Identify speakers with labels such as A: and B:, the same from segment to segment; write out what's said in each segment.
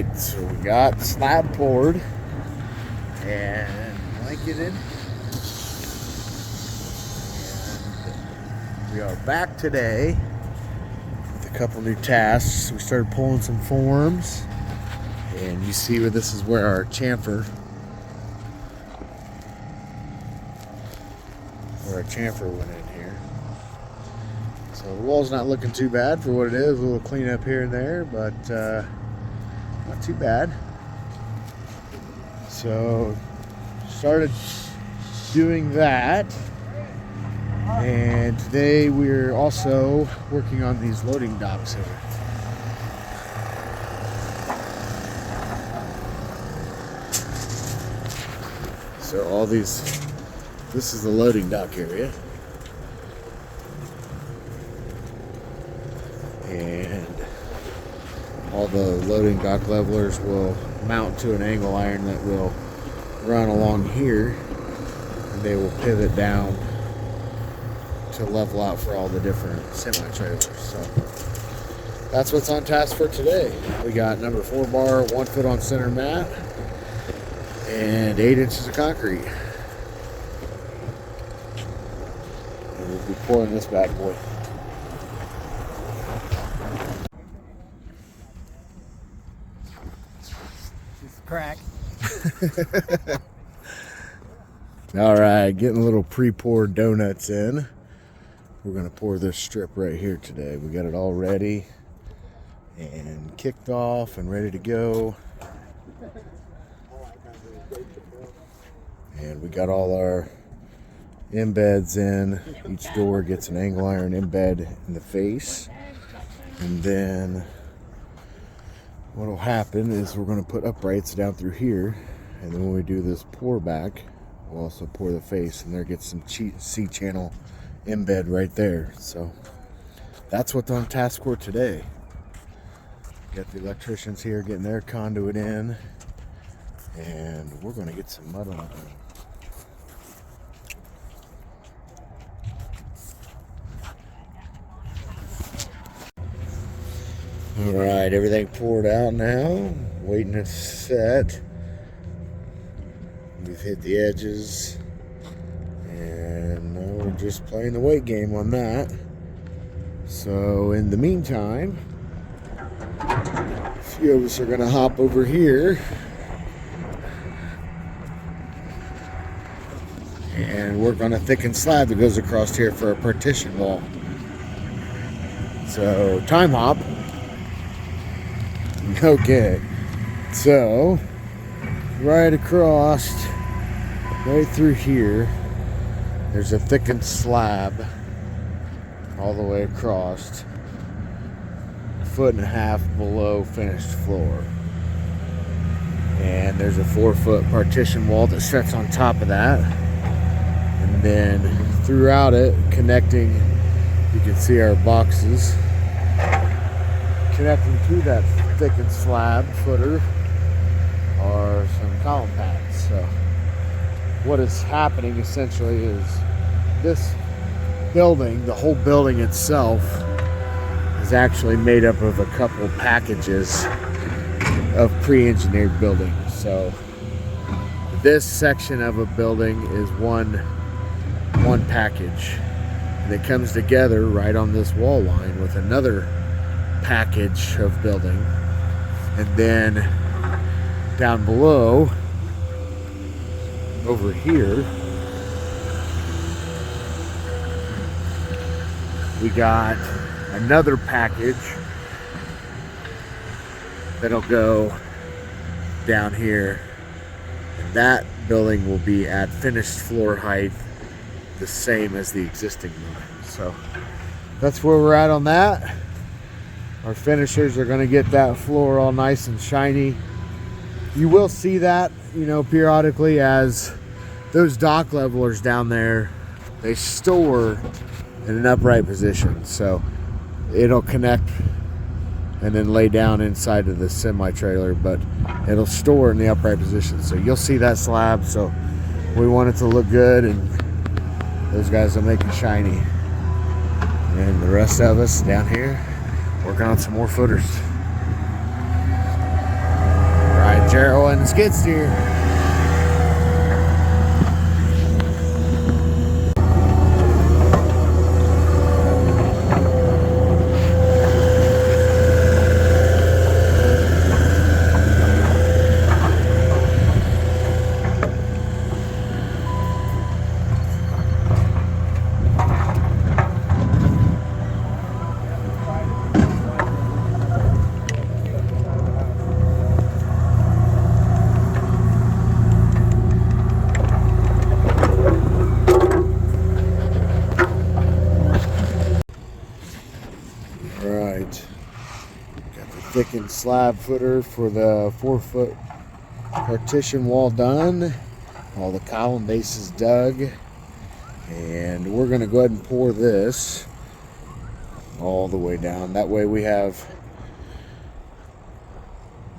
A: right, so we got slab poured and blanketed, and we are back today with a couple new tasks. We started pulling some forms, and you see where this is where our chamfer went in here. So the wall's not looking too bad for what it is. A little cleanup here and there, but not too bad. So started doing that, and today we're also working on these loading docks here. So all these, this is the loading dock area. And all the loading dock levelers will mount to an angle iron that will run along here, and they will pivot down to level out for all the different semi-trailers. So that's what's on task for today. We got number 4 bar, 1 foot on center mat, and 8 inches of concrete. And we'll be pouring this bad boy.
B: Crack.
A: All right, getting a little pre-poured donuts in. We're gonna pour this strip right here today. We got it all ready and kicked off and ready to go. And we got all our embeds in. Each door gets an angle iron embed in the face. And then what will happen is we're going to put uprights down through here, and then when we do this pour back, we'll also pour the face, and there gets some C-channel embed right there. So that's what's on task for today. Got the electricians here getting their conduit in, and we're going to get some mud on it. All right, everything poured out now, waiting to set. We've hit the edges, and now we're just playing the weight game on that. So in the meantime, a few of us are gonna hop over here and work on a thickened slab that goes across here for a partition wall. So time hop. Okay, so right across, right through here, there's a thickened slab all the way across, 1.5 feet below finished floor. And there's a 4-foot partition wall that sits on top of that. And then throughout it, connecting, you can see our boxes. Connecting to that thickened slab footer are some column pads. So what is happening essentially is this building, the whole building itself, is actually made up of a couple packages of pre-engineered buildings. So this section of a building is one package, and it comes together right on this wall line with another package of building. And then down below over here we got another package that'll go down here, and that building will be at finished floor height, the same as the existing building. So that's where we're at on that. Our finishers are going to get that floor all nice and shiny. You will see that, periodically, as those dock levelers down there, they store in an upright position. So it'll connect and then lay down inside of the semi-trailer, but it'll store in the upright position. So you'll see that slab. So we want it to look good, and those guys will make it shiny. And the rest of us down here working on some more footers. Jero and the skid steer. Right, got the thickened slab footer for the 4-foot partition wall done. All the column bases dug, and we're going to go ahead and pour this all the way down. That way we have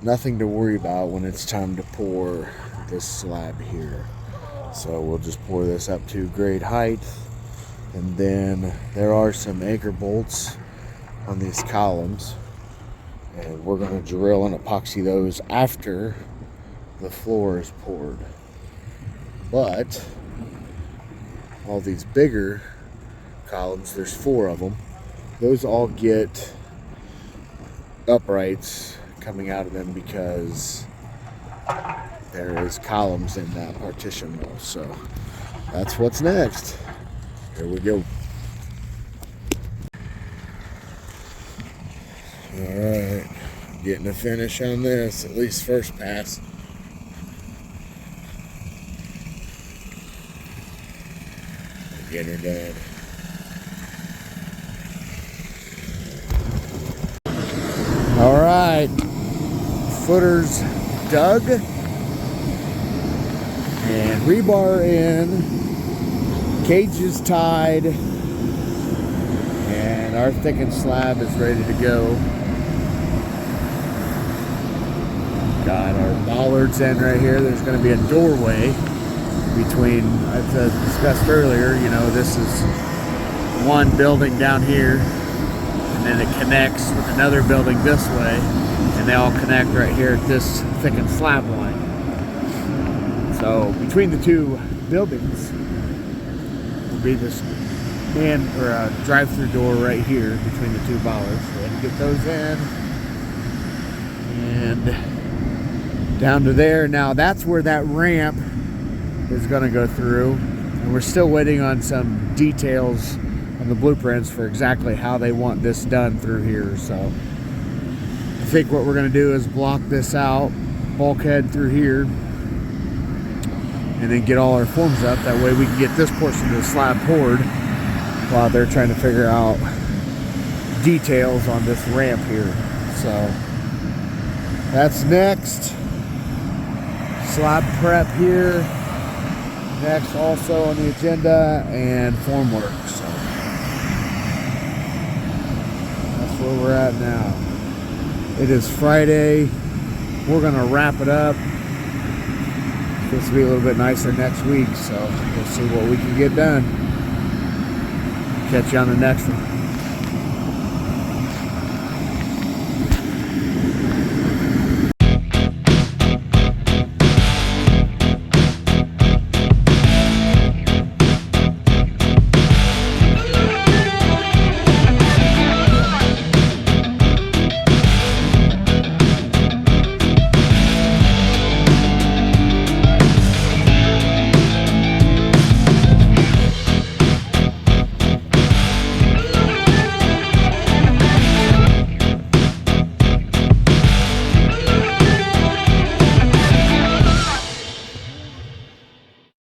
A: nothing to worry about when it's time to pour this slab here. So we'll just pour this up to grade height, and then there are some anchor bolts on these columns, and we're going to drill and epoxy those after the floor is poured. But all these bigger columns, there's 4 of them, those all get uprights coming out of them because there is columns in that partition wall. So that's what's next. Here we go. Alright, getting a finish on this, at least first pass. Get her done. Alright, footers dug and rebar in, cages tied, and our thickened slab is ready to go. Got our bollards in right here. There's going to be a doorway between, as I discussed earlier, you know, this is one building down here, and then it connects with another building this way, and they all connect right here at this thickened slab line. So between the two buildings will be this man or a drive-through door right here between the two bollards. Go ahead and get those in, and down to there. Now that's where that ramp is going to go through, and we're still waiting on some details on the blueprints for exactly how they want this done through here. So I think what we're going to do is block this out, bulkhead through here, and then get all our forms up. That way we can get this portion of the slab poured while they're trying to figure out details on this ramp here. So that's next. Slab prep here next, also on the agenda, and form work. So that's where we're at now. It is Friday. We're gonna wrap it up. It's supposed to be a little bit nicer next week, so we'll see what we can get done. Catch you on the next one.